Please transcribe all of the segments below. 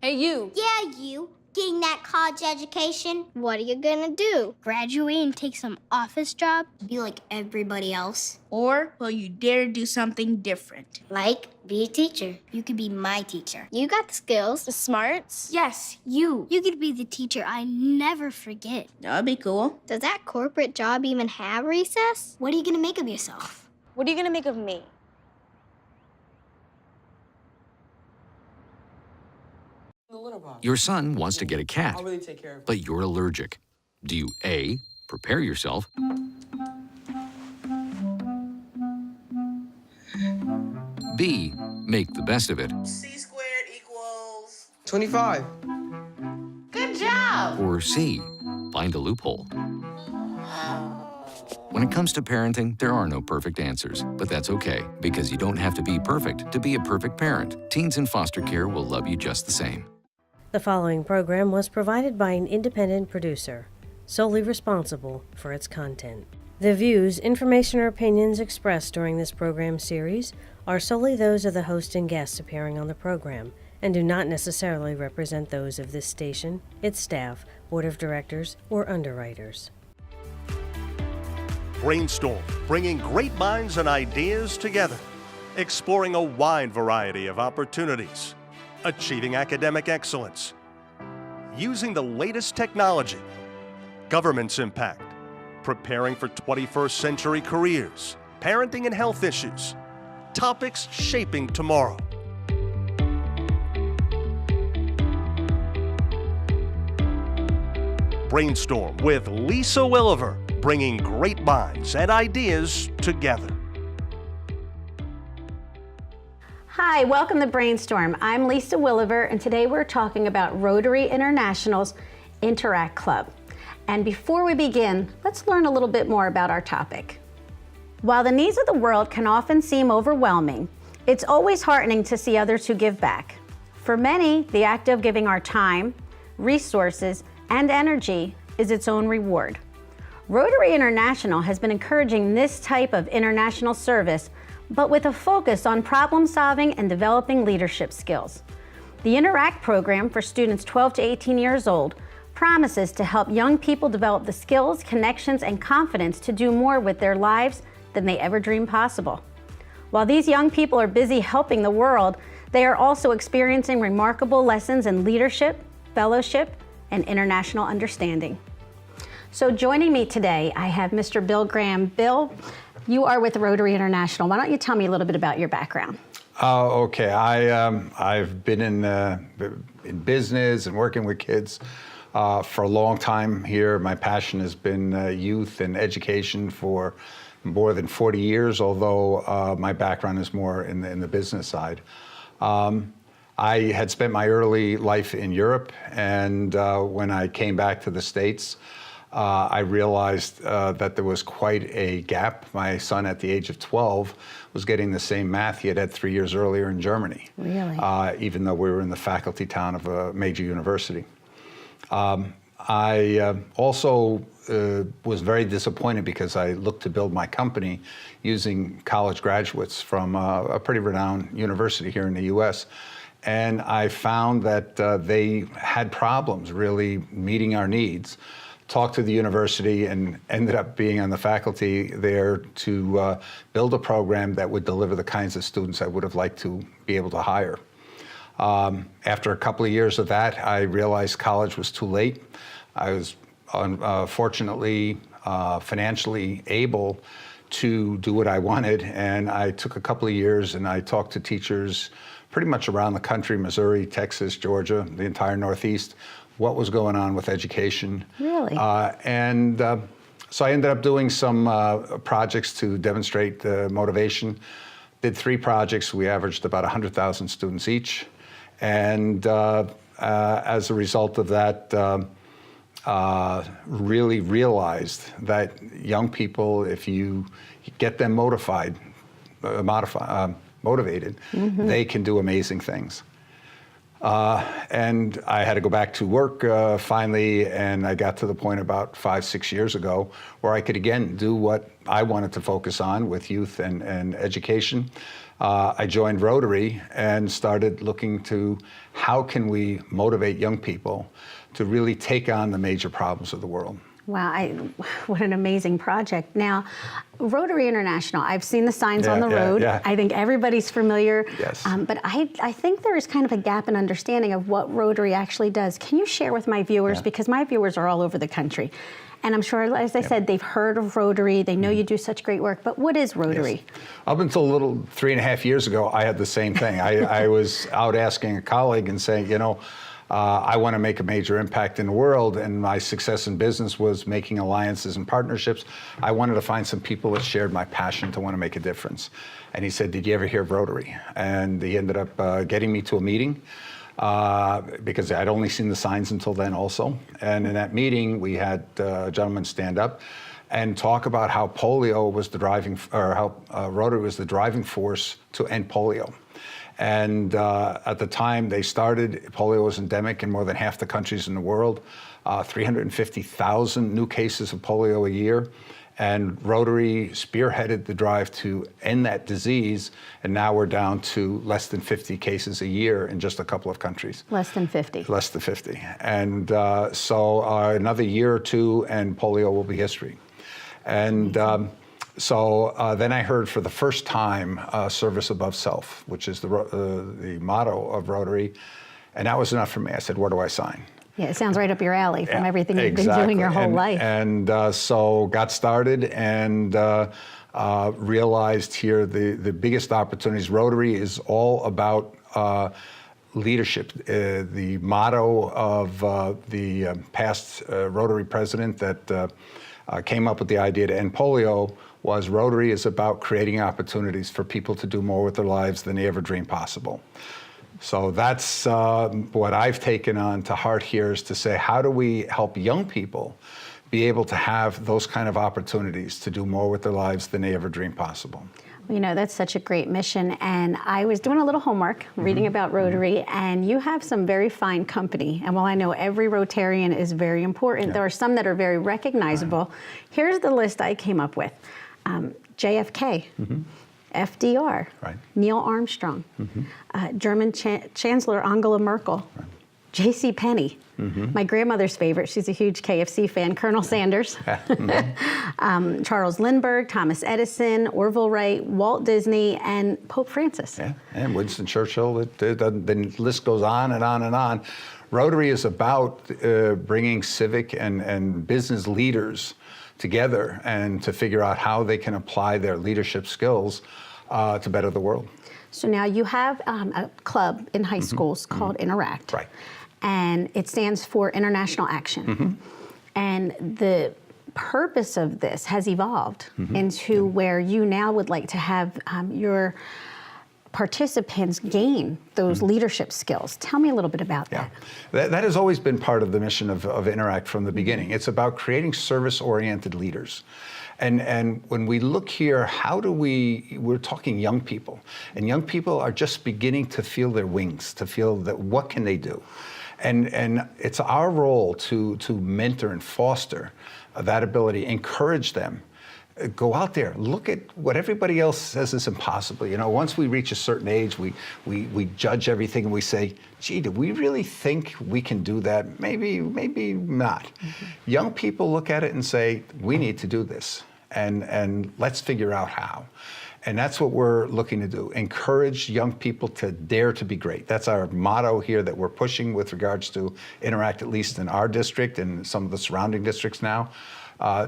Hey, you. Yeah, you. Getting that college education. What are you gonna do? Graduate and take some office job? Be like everybody else. Or will you dare do something different? Like, be a teacher. You could be my teacher. You got the skills. The smarts? Yes, you. You could be the teacher I never forget. That'd be cool. Does that corporate job even have recess? What are you gonna make of yourself? What are you gonna make of me? Your son wants to get a cat, I'll really take care of it. but you're allergic. Do you A, prepare yourself, B, make the best of it, C squared equals... 25. Good job! or C, find a loophole? When it comes to parenting, there are no perfect answers, but that's okay, because you don't have to be perfect to be a perfect parent. Teens in foster care will love you just the same. The following program was provided by an independent producer, solely responsible for its content. The views, information, or opinions expressed during this program series are solely those of the host and guests appearing on the program and do not necessarily represent those of this station, its staff, board of directors, or underwriters. Brainstorm, bringing great minds and ideas together, exploring a wide variety of opportunities, achieving academic excellence, using the latest technology, government's impact, preparing for 21st century careers, parenting and health issues, topics shaping tomorrow. Brainstorm with Lisa Willever, bringing great minds and ideas together. Hi, welcome to Brainstorm. I'm Lisa Willever, and today we're talking about Rotary International's Interact Club. And before we begin, let's learn a little bit more about our topic. While the needs of the world can often seem overwhelming, it's always heartening to see others who give back. For many, the act of giving our time, resources, and energy is its own reward. Rotary International has been encouraging this type of international service, but with a focus on problem solving and developing leadership skills. The Interact program for students 12 to 18 years old promises to help young people develop the skills, connections, and confidence to do more with their lives than they ever dreamed possible. While these young people are busy helping the world, they are also experiencing remarkable lessons in leadership, fellowship, and international understanding. So joining me today, I have Mr. Bill Graham. Bill, you are with Rotary International. Why don't you tell me a little bit about your background? Okay. I've been in business and working with kids for a long time here. My passion has been youth and education for more than 40 years, although my background is more in the business side. I had spent my early life in Europe, and when I came back to the States, I realized that there was quite a gap. My son, at the age of 12, was getting the same math he had had 3 years earlier in Germany. Really? Even though we were in the faculty town of a major university. I also was very disappointed because I looked to build my company using college graduates from a pretty renowned university here in the U.S. And I found that they had problems really meeting our needs. Talked to the university and ended up being on the faculty there to build a program that would deliver the kinds of students I would have liked to be able to hire. After a couple of years of that, I realized college was too late. I was fortunately financially able to do what I wanted, and I took a couple of years and I talked to teachers pretty much around the country, Missouri, Texas, Georgia, the entire Northeast, what was going on with education. Really? So I ended up doing some projects to demonstrate motivation. Did 3 projects. We averaged about 100,000 students each. And as a result of that, really realized that young people, if you get them motivated, they can do amazing things. And I had to go back to work finally, and I got to the point about 5-6 years ago where I could again do what I wanted to focus on with youth and education. I joined Rotary and started looking to how can we motivate young people to really take on the major problems of the world. Wow, what an amazing project. Now, Rotary International, I've seen the signs on the road. Yeah. I think everybody's familiar. Yes. But I think there is kind of a gap in understanding of what Rotary actually does. Can you share with my viewers, because my viewers are all over the country, and I'm sure, as I said, they've heard of Rotary, they know you do such great work, but what is Rotary? Yes. Up until a little 3.5 years ago, I had the same thing. I was out asking a colleague and saying, you know, I want to make a major impact in the world, and my success in business was making alliances and partnerships. I wanted to find some people that shared my passion to want to make a difference. And he said, did you ever hear of Rotary? And he ended up getting me to a meeting because I'd only seen the signs until then also. And in that meeting, we had a gentleman stand up and talk about how polio was the driving, or how Rotary was the driving force to end polio. And at the time they started, polio was endemic in more than half the countries in the world, 350,000 new cases of polio a year. And Rotary spearheaded the drive to end that disease, and now we're down to less than 50 cases a year in just a couple of countries. Less than 50. Less than 50. And so another year or two, and polio will be history. And so then I heard for the first time service above self, which is the motto of Rotary, and that was enough for me. I said, where do I sign? Yeah, it sounds right up your alley from everything you've Exactly. been doing your whole life. And so got started and realized here the biggest opportunities. Rotary is all about leadership. The motto of the past Rotary president that came up with the idea to end polio was Rotary is about creating opportunities for people to do more with their lives than they ever dreamed possible. So that's what I've taken on to heart here, is to say, how do we help young people be able to have those kind of opportunities to do more with their lives than they ever dreamed possible? You know, that's such a great mission. And I was doing a little homework, reading about Rotary, and you have some very fine company. And while I know every Rotarian is very important, there are some that are very recognizable. Here's the list I came up with. JFK. FDR, Neil Armstrong, German Chancellor Angela Merkel, J.C. Penney, my grandmother's favorite, she's a huge KFC fan, Colonel Sanders, Charles Lindbergh, Thomas Edison, Orville Wright, Walt Disney, and Pope Francis. Yeah, and Winston Churchill, the list goes on and on and on. Rotary is about bringing civic and business leaders together and to figure out how they can apply their leadership skills to better the world. So now you have a club in high schools called Interact. Right. And it stands for International Action. And the purpose of this has evolved into where you now would like to have your participants gain those leadership skills. Tell me a little bit about that. That has always been part of the mission of Interact from the beginning. It's about creating service-oriented leaders. And when we look here, we're talking young people, and young people are just beginning to feel their wings, to feel that what can they do? And it's our role to mentor and foster that ability, encourage them. Go out there, look at what everybody else says is impossible. You know, once we reach a certain age, we judge everything and we say, gee, do we really think we can do that? Maybe not. Young people look at it and say, we need to do this, and let's figure out how. And that's what we're looking to do, encourage young people to dare to be great. That's our motto here that we're pushing with regards to Interact, at least in our district and some of the surrounding districts now.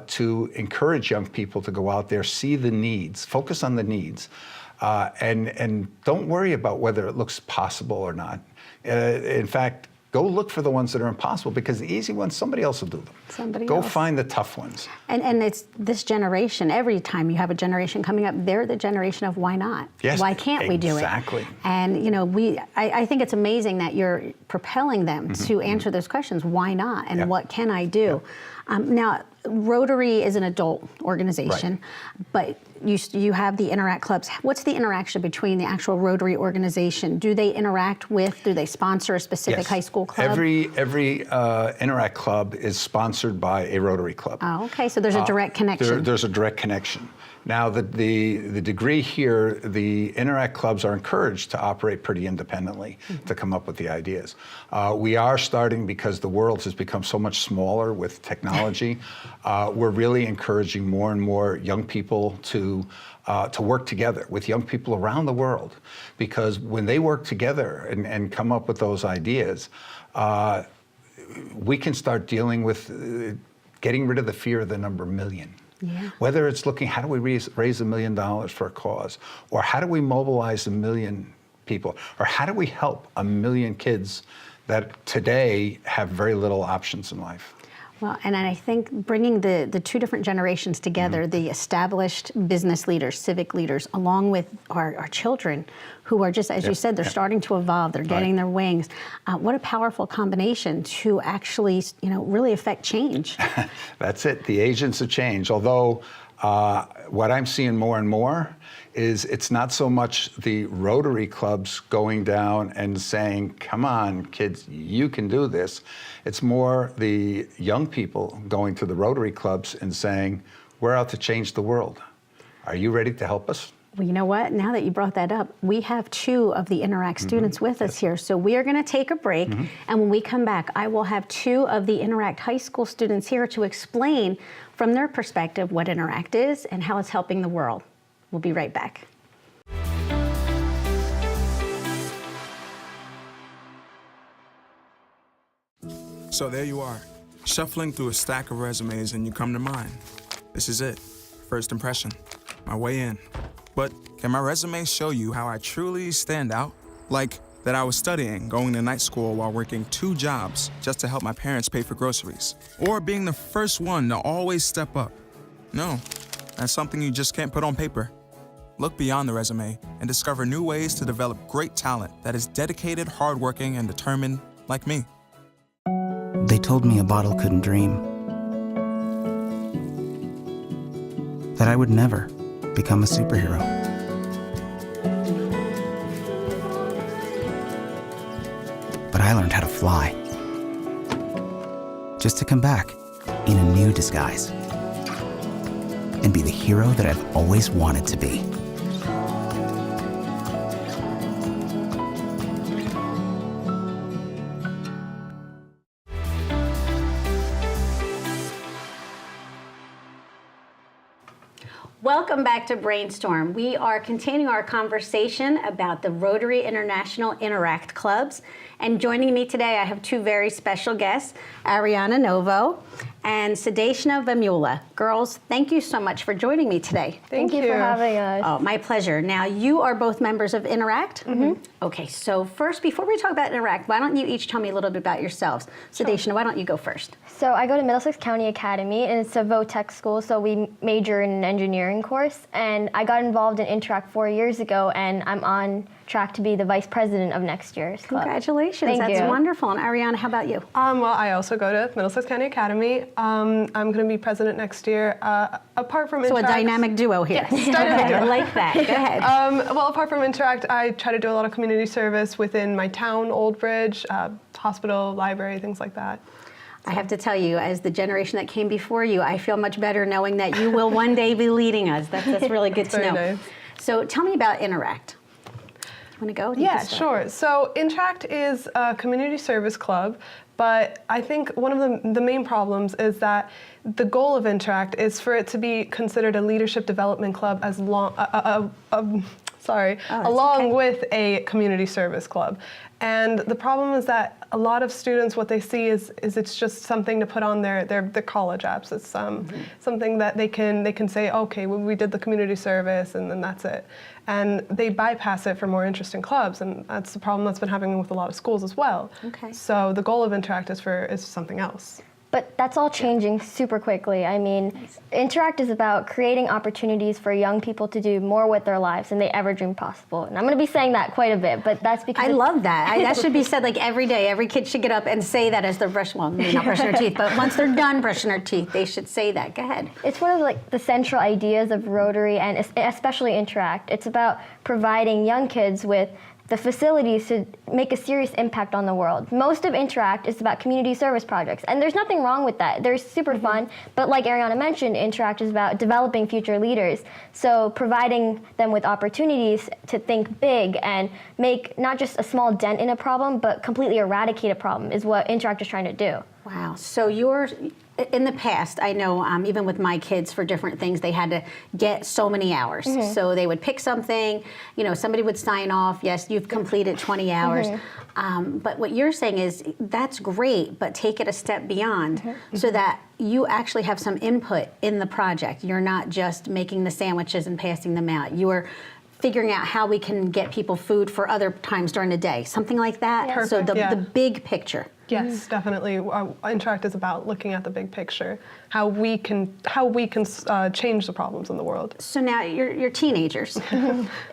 To encourage young people to go out there, see the needs, focus on the needs, and don't worry about whether it looks possible or not. In fact, go look for the ones that are impossible, because the easy ones, somebody else will do them. Go find the tough ones. And it's this generation, every time you have a generation coming up, they're the generation of why not? Yes, why can't we do it? Exactly. And you know, I think it's amazing that you're propelling them to answer those questions, why not? And what can I do? Now, Rotary is an adult organization, but you have the Interact clubs. What's the interaction between the actual Rotary organization? Do they interact with, do they sponsor a specific high school club? Every Interact club is sponsored by a Rotary club. Oh, okay, so there's a direct connection. There's a direct connection. Now, the degree here, the Interact clubs are encouraged to operate pretty independently to come up with the ideas. We are starting, because the world has become so much smaller with technology, we're really encouraging more and more young people to work together with young people around the world, because when they work together and come up with those ideas, we can start dealing with getting rid of the fear of the number million. Yeah. Whether it's looking, how do we raise $1 million for a cause? Or how do we mobilize 1 million people? Or how do we help 1 million kids that today have very little options in life? Well, and I think bringing the two different generations together, the established business leaders, civic leaders, along with our children, who are just, as you said, they're starting to evolve, they're getting their wings. What a powerful combination to actually, really affect change. That's it, the agents of change. Although what I'm seeing more and more is it's not so much the Rotary clubs going down and saying, come on, kids, you can do this. It's more the young people going to the Rotary clubs and saying, we're out to change the world. Are you ready to help us? Well, you know what? Now that you brought that up, we have 2 of the Interact students with us here. So we are going to take a break. And when we come back, I will have 2 of the Interact high school students here to explain from their perspective what Interact is and how it's helping the world. We'll be right back. So there you are, shuffling through a stack of resumes, and you come to mine. This is it, first impression, my way in. But can my resume show you how I truly stand out? Like that I was studying, going to night school while working 2 jobs just to help my parents pay for groceries. Or being the first one to always step up. No, that's something you just can't put on paper. Look beyond the resume and discover new ways to develop great talent that is dedicated, hardworking, and determined like me. They told me a bottle couldn't dream. That I would never become a superhero. But I learned how to fly. Just to come back in a new disguise. And be the hero that I've always wanted to be. Welcome back to Brainstorm. We are continuing our conversation about the Rotary International Interact Clubs. And joining me today, I have 2 very special guests, Ariana Novo and Sadeshna Vamula. Girls, thank you so much for joining me today. Thank you for having us. Oh, my pleasure. Now, you are both members of Interact? Okay, so first, before we talk about Interact, why don't you each tell me a little bit about yourselves? Sadeshna, why don't you go first? So I go to Middlesex County Academy, and it's a VOTech school, so we major in an engineering course. And I got involved in Interact 4 years ago, and I'm on track to be the vice president of next year's club. Congratulations, Thank that's you. wonderful. And Ariana, how about you? Well, I also go to Middlesex County Academy. I'm going to be president next year. Apart from So Interact, a dynamic duo here. Yes, dynamic duo. I like that. Go ahead. Well, apart from Interact, I try to do a lot of community service within my town, Old Bridge, hospital, library, things like that. I have to tell you, as the generation that came before you, I feel much better knowing that you will one day be leading us. That's really good to know. Nice. So tell me about Interact. Want to go? Yeah, sure. So Interact is a community service club, but I think one of the main problems is that the goal of Interact is for it to be considered a leadership development club as along with a community service club. And the problem is that a lot of students, what they see is it's just something to put on their college apps. It's something that they can say, okay, well, we did the community service, and then that's it. And they bypass it for more interesting clubs, and that's the problem that's been happening with a lot of schools as well. Okay. So the goal of Interact is something else. But that's all changing super quickly. I mean, Interact is about creating opportunities for young people to do more with their lives than they ever dreamed possible. And I'm going to be saying that quite a bit, but that's because I love that. That should be said like every day. Every kid should get up and say that as they're brushing, well, maybe not brushing their teeth, but once they're done brushing their teeth, they should say that. Go ahead. It's one of like the central ideas of Rotary and especially Interact. It's about providing young kids with the facilities to make a serious impact on the world. Most of Interact is about community service projects, and there's nothing wrong with that. They're super fun, but like Ariana mentioned, Interact is about developing future leaders. So providing them with opportunities to think big and make not just a small dent in a problem, but completely eradicate a problem is what Interact is trying to do. Wow. So in the past, I know even with my kids for different things, they had to get so many hours. So they would pick something, somebody would sign off, yes, you've completed 20 hours. But what you're saying is that's great, but take it a step beyond so that you actually have some input in the project. You're not just making the sandwiches and passing them out. You are figuring out how we can get people food for other times during the day, something like that. Perfect, so the big picture. Yes, definitely. Interact is about looking at the big picture, how we can change the problems in the world. So now you're teenagers.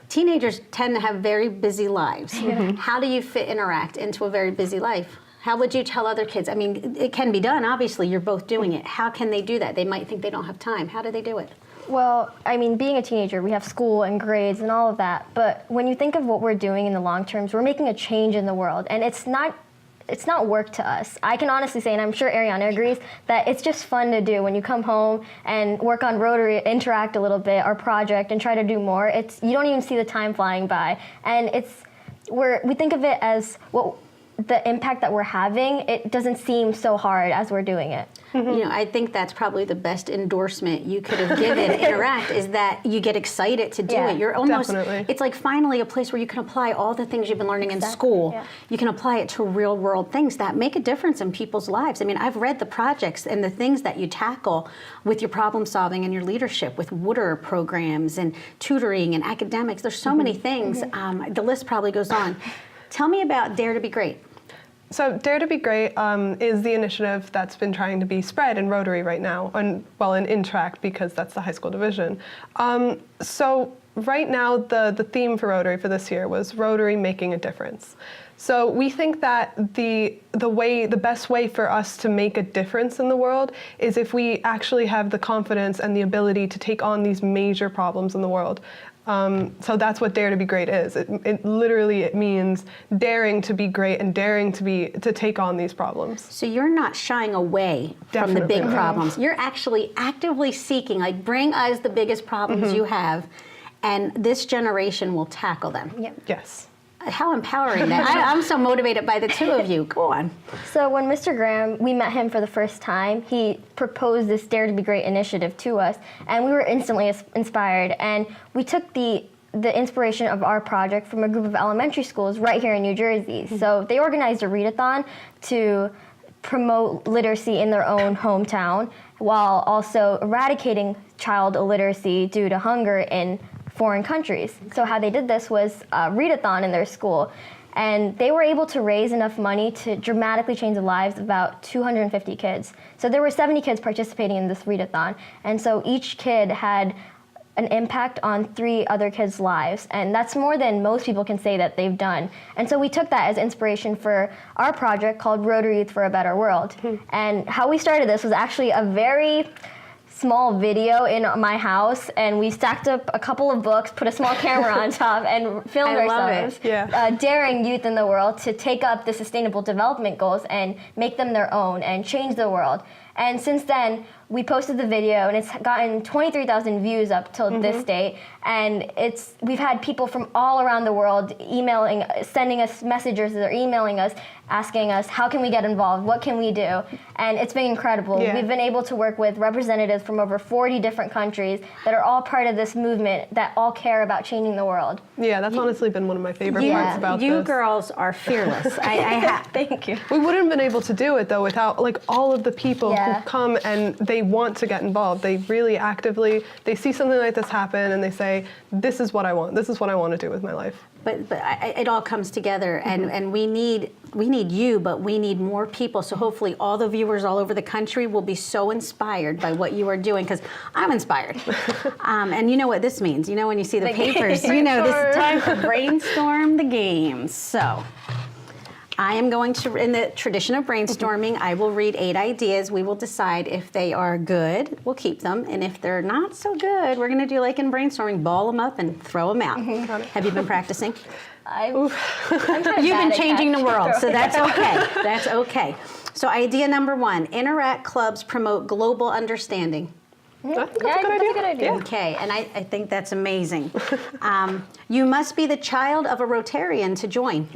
Teenagers tend to have very busy lives. How do you fit Interact into a very busy life? How would you tell other kids? I mean, it can be done. Obviously, you're both doing it. How can they do that? They might think they don't have time. How do they do it? Well, I mean, being a teenager, we have school and grades and all of that. But when you think of what we're doing in the long terms, we're making a change in the world. And it's not work to us. I can honestly say, and I'm sure Ariana agrees, that it's just fun to do when you come home and work on Rotary, Interact a little bit, our project, and try to do more. You don't even see the time flying by. And we think of it as the impact that we're having. It doesn't seem so hard as we're doing it. I think that's probably the best endorsement you could have given Interact is that you get excited to do it. You're almost, it's like finally a place where you can apply all the things you've been learning in school. Yeah. You can apply it to real world things that make a difference in people's lives. I mean, I've read the projects and the things that you tackle with your problem solving and your leadership with water programs and tutoring and academics. There's so many things. The list probably goes on. Tell me about Dare to be Great. So Dare to be Great is the initiative that's been trying to be spread in Rotary right now, in Interact because that's the high school division. So right now the theme for Rotary for this year was Rotary Making a Difference. So we think that the best way for us to make a difference in the world is if we actually have the confidence and the ability to take on these major problems in the world. So that's what Dare to be Great is. It literally means daring to be great and daring to take on these problems. So you're not shying away from the big problems. You're actually actively seeking, like, bring us the biggest problems you have, and this generation will tackle them. Yes. How empowering that. I'm so motivated by the two of you. Go on. So when Mr. Graham, we met him for the first time, he proposed this Dare to be Great initiative to us, and we were instantly inspired. And we took the inspiration of our project from a group of elementary schools right here in New Jersey. So they organized a readathon to promote literacy in their own hometown while also eradicating child illiteracy due to hunger in foreign countries. So how they did this was a readathon in their school, and they were able to raise enough money to dramatically change the lives of about 250 kids. So there were 70 kids participating in this readathon, and so each kid had an impact on 3 other kids' lives, and that's more than most people can say that they've done. And so we took that as inspiration for our project called Rotary Youth for a Better World. And how we started this was actually a very small video in my house, and we stacked up a couple of books, put a small camera on top, and filmed ourselves daring youth in the world to take up the Sustainable Development Goals and make them their own and change the world. And since then, we posted the video, and it's gotten 23,000 views up till this date. And we've had people from all around the world emailing, sending us messages, or emailing us, asking us, how can we get involved? What can we do? And it's been incredible. We've been able to work with representatives from over 40 different countries that are all part of this movement that all care about changing the world. Yeah, that's honestly been one of my favorite parts about this. You girls are fearless. Thank you. We wouldn't have been able to do it, though, without all of the people who come and they want to get involved. They really actively, they see something like this happen and they say, this is what I want. This is what I want to do with my life. But it all comes together, and we need we need you, but we need more people. So hopefully all the viewers all over the country will be so inspired by what you are doing, because I'm inspired. And you know what this means. You know, when you see the papers, you know this is time to brainstorm the games. So I am going to, in the tradition of brainstorming, I will read 8 ideas. We will decide if they are good, we'll keep them. And if they're not so good, we're going to do like in brainstorming, ball them up and throw them out. Have you been practicing? I'm You've been changing the world, so that's okay. That's okay. So idea number 1, interact clubs promote global understanding. That's a good idea. Okay, and I think that's amazing. You must be the child of a Rotarian to join.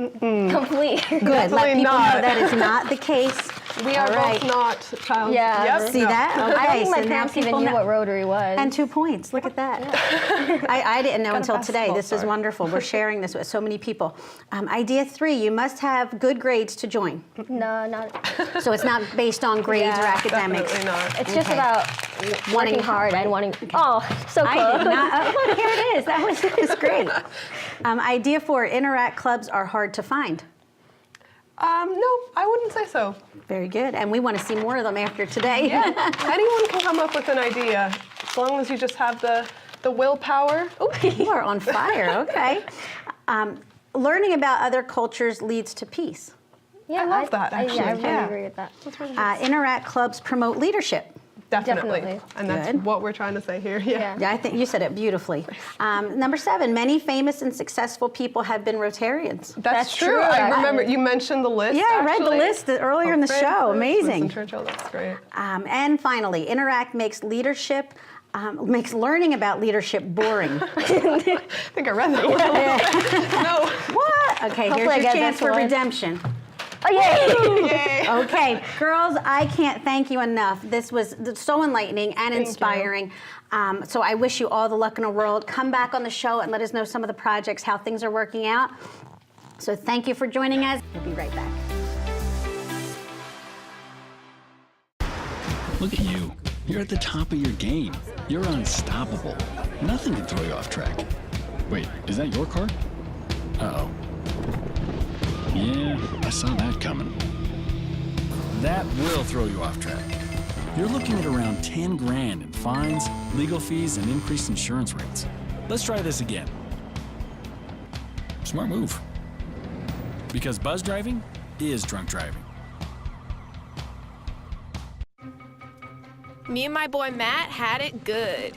Complete. Good. Let people know that is not the case. We are both not child. Yeah. See that? Okay. I don't think my so now parents even people knew know. what Rotary was. And 2 points. Look at that. I didn't know until today. This is start. wonderful. We're sharing this with so many people. Idea 3, you must have good grades to join. No, not. So it's not based on grades or academics. Definitely not. It's just about Wanting working hard and wanting. Oh, so close. I did not. Look, here it is. That was great. Idea 4, interact clubs are hard to find. No, I wouldn't say so. Very good. And we want to see more of them after today. Yeah. Anyone can come up with an idea, as long as you just have the willpower. Ooh, you are on fire. Okay. Learning about other cultures leads to peace. Yeah, I love that, actually. I really Yeah. agree with that. Interact clubs promote leadership. Definitely. And that's Good. what we're trying to say here. Yeah. Yeah, I think you said it beautifully. Number 7, many famous and successful people have been Rotarians. That's true. I remember you mentioned the list. Yeah, I read the actually. list earlier in the show. Amazing. Winston Churchill, that's great. And finally, interact makes leadership, makes learning about leadership boring. I think I read that one. No. What? Okay, Hopefully I here's your get chance this for one. redemption. Oh, yay! Yay. Okay, girls, I can't thank you enough. This was so enlightening and inspiring. So I wish you all the luck in the world. Come back on the show and let us know some of the projects, how things are working out. So thank you for joining us. We'll be right back. Look at you. You're at the top of your game. You're unstoppable. Nothing can throw you off track. Wait, is that your car? Uh-oh. Yeah, I saw that coming. That will throw you off track. You're looking at around 10 grand in fines, legal fees, and increased insurance rates. Let's try this again. Smart move. Because buzz driving is drunk driving. Me and my boy Matt had it good.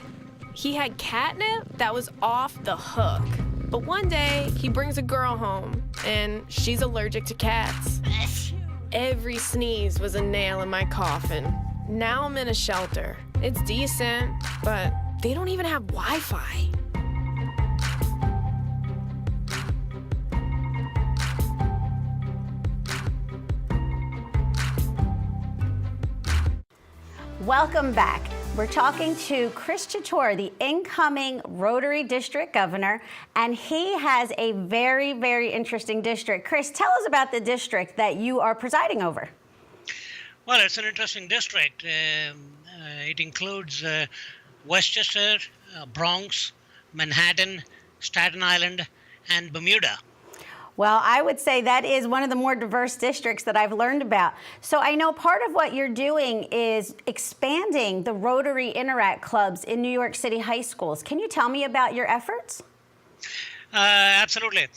He had catnip that was off the hook. But one day, he brings a girl home, and she's allergic to cats. Every sneeze was a nail in my coffin. Now I'm in a shelter. It's decent, but they don't even have Wi-Fi. Welcome back. We're talking to Chris Chator, the incoming Rotary District Governor, and he has a very, very interesting district. Chris, tell us about the district that you are presiding over. Well, it's an interesting district. It includes Westchester, Bronx, Manhattan, Staten Island, and Bermuda. Well, I would say that is one of the more diverse districts that I've learned about. So I know part of what you're doing is expanding the Rotary Interact clubs in New York City high schools. Can you tell me about your efforts? Absolutely.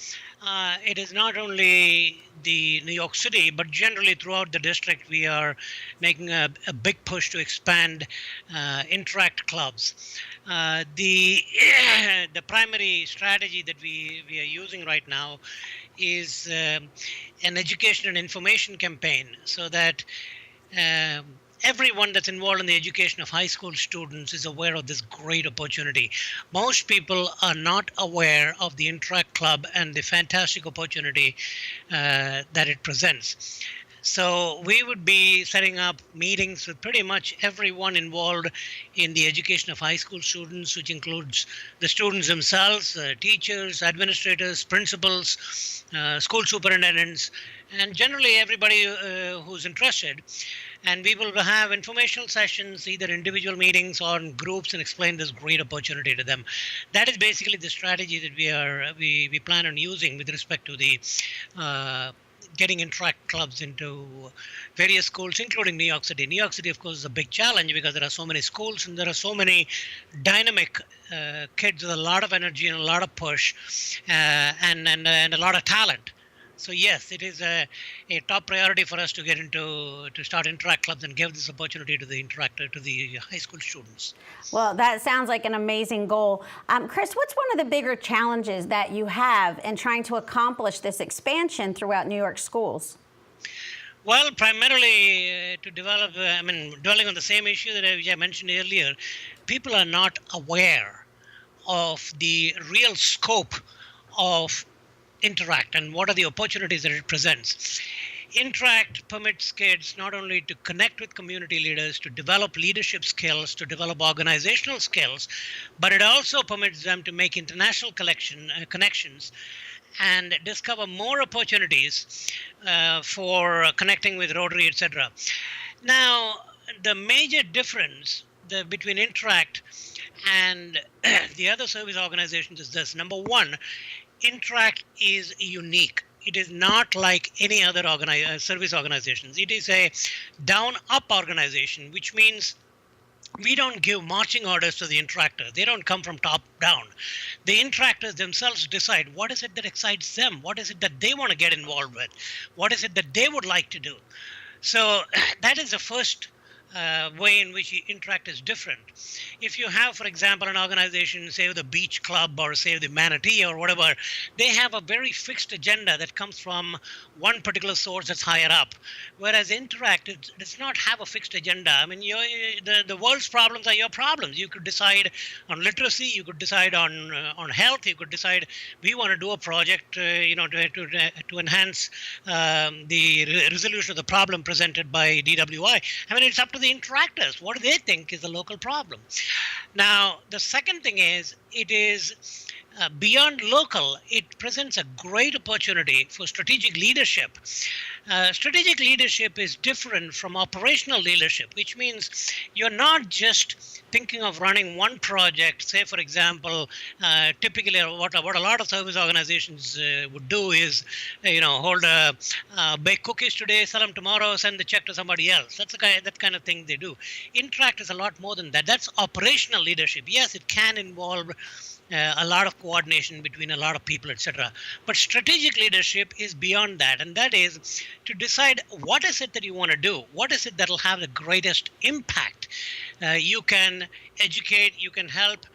It is not only the New York City, but generally throughout the district, we are making a big push to expand Interact clubs. The primary strategy that we are using right now is an education and information campaign, so that everyone that's involved in the education of high school students is aware of this great opportunity. Most people are not aware of the Interact Club and the fantastic opportunity that it presents. So we would be setting up meetings with pretty much everyone involved in the education of high school students, which includes the students themselves, teachers, administrators, principals, school superintendents, and generally everybody who's interested. And we will have informational sessions, either individual meetings or in groups, and explain this great opportunity to them. That is basically the strategy that we plan on using with respect to the getting interact clubs into various schools, including New York City. New York City, of course, is a big challenge because there are so many schools and there are so many dynamic kids with a lot of energy and a lot of push and a lot of talent. So yes, it is a top priority for us to get into, to start interact clubs and give this opportunity to the high school students. Well, that sounds like an amazing goal. Chris, what's one of the bigger challenges that you have in trying to accomplish this expansion throughout New York schools? Well, primarily to develop, dwelling on the same issue that I mentioned earlier, people are not aware of the real scope of Interact and what are the opportunities that it presents. Interact permits kids not only to connect with community leaders, to develop leadership skills, to develop organizational skills, but it also permits them to make international connections and discover more opportunities for connecting with Rotary, etc. Now, the major difference between Interact and the other service organizations is this. Number one, Interact is unique. It is not like any other service organizations. It is a down-up organization, which means we don't give marching orders to the interactors. They don't come from top down. The interactors themselves decide what is it that excites them, what is it that they want to get involved with, what is it that they would like to do. So that is the first way in which Interact is different. If you have, for example, an organization, say the Beach Club or say the Manatee or whatever, they have a very fixed agenda that comes from one particular source that's higher up. Whereas Interact, it does not have a fixed agenda. I mean, the world's problems are your problems. You could decide on literacy, you could decide on health, you could decide we want to do a project, to enhance the resolution of the problem presented by DWI. I mean, it's up to the interactors. What do they think is the local problem? Now, the second thing is, it is beyond local. It presents a great opportunity for strategic leadership. Strategic leadership is different from operational leadership, which means you're not just thinking of running one project. Say, for example, typically what a lot of service organizations would do is, bake cookies today, sell them tomorrow, send the check to somebody else. That's that kind of thing they do. Interact is a lot more than that. That's operational leadership. Yes, it can involve a lot of coordination between a lot of people, etc. But strategic leadership is beyond that, and that is to decide what is it that you want to do, what is it that will have the greatest impact. You can educate, you can help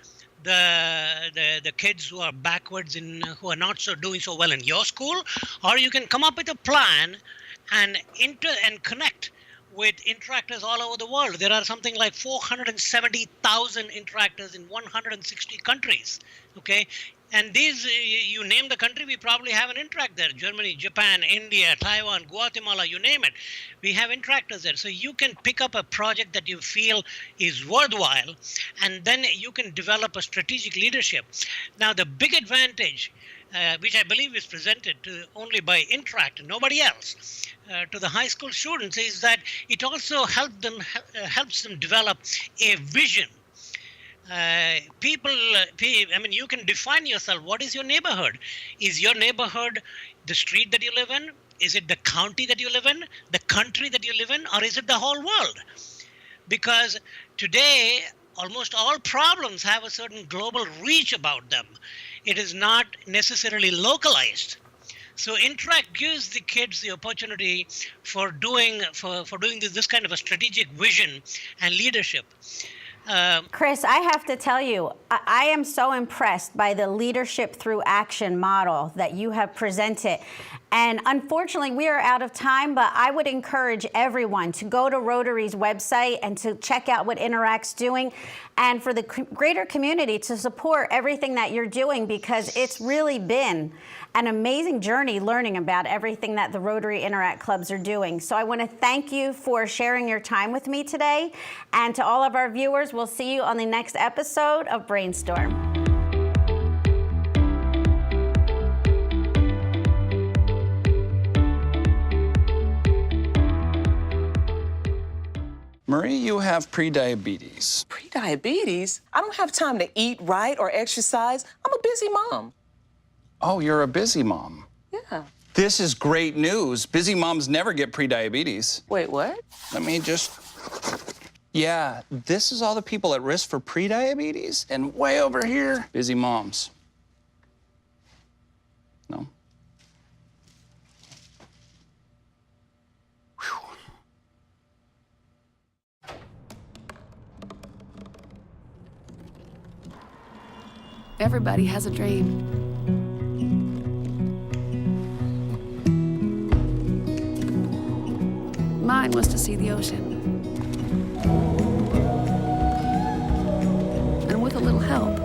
the kids who are backwards who are not doing so well in your school, or you can come up with a plan and connect with interactors all over the world. There are something like 470,000 interactors in 160 countries, okay? And these, you name the country, we probably have an interact there. Germany, Japan, India, Taiwan, Guatemala, you name it. We have interactors there. So you can pick up a project that you feel is worthwhile, and then you can develop a strategic leadership. Now, the big advantage, which I believe is presented only by Interact and nobody else, to the high school students, is that it also helps them develop a vision. You can define yourself. What is your neighborhood? Is your neighborhood the street that you live in? Is it the county that you live in, the country that you live in, or is it the whole world? Because today, almost all problems have a certain global reach about them. It is not necessarily localized. So Interact gives the kids the opportunity for doing this kind of a strategic vision and leadership. Chris, I have to tell you, I am so impressed by the leadership through action model that you have presented. And unfortunately, we are out of time, but I would encourage everyone to go to Rotary's website and to check out what Interact's doing, and for the greater community to support everything that you're doing, because it's really been an amazing journey learning about everything that the Rotary Interact clubs are doing. So I want to thank you for sharing your time with me today. And to all of our viewers, we'll see you on the next episode of Brainstorm. Marie, you have prediabetes. Prediabetes? I don't have time to eat right or exercise. I'm a busy mom. Oh, you're a busy mom. Yeah. This is great news. Busy moms never get prediabetes. Wait, what? Let me just... Yeah, this is all the people at risk for prediabetes, and way over here, busy moms. No? Everybody has a dream. Mine was to see the ocean. And with a little help,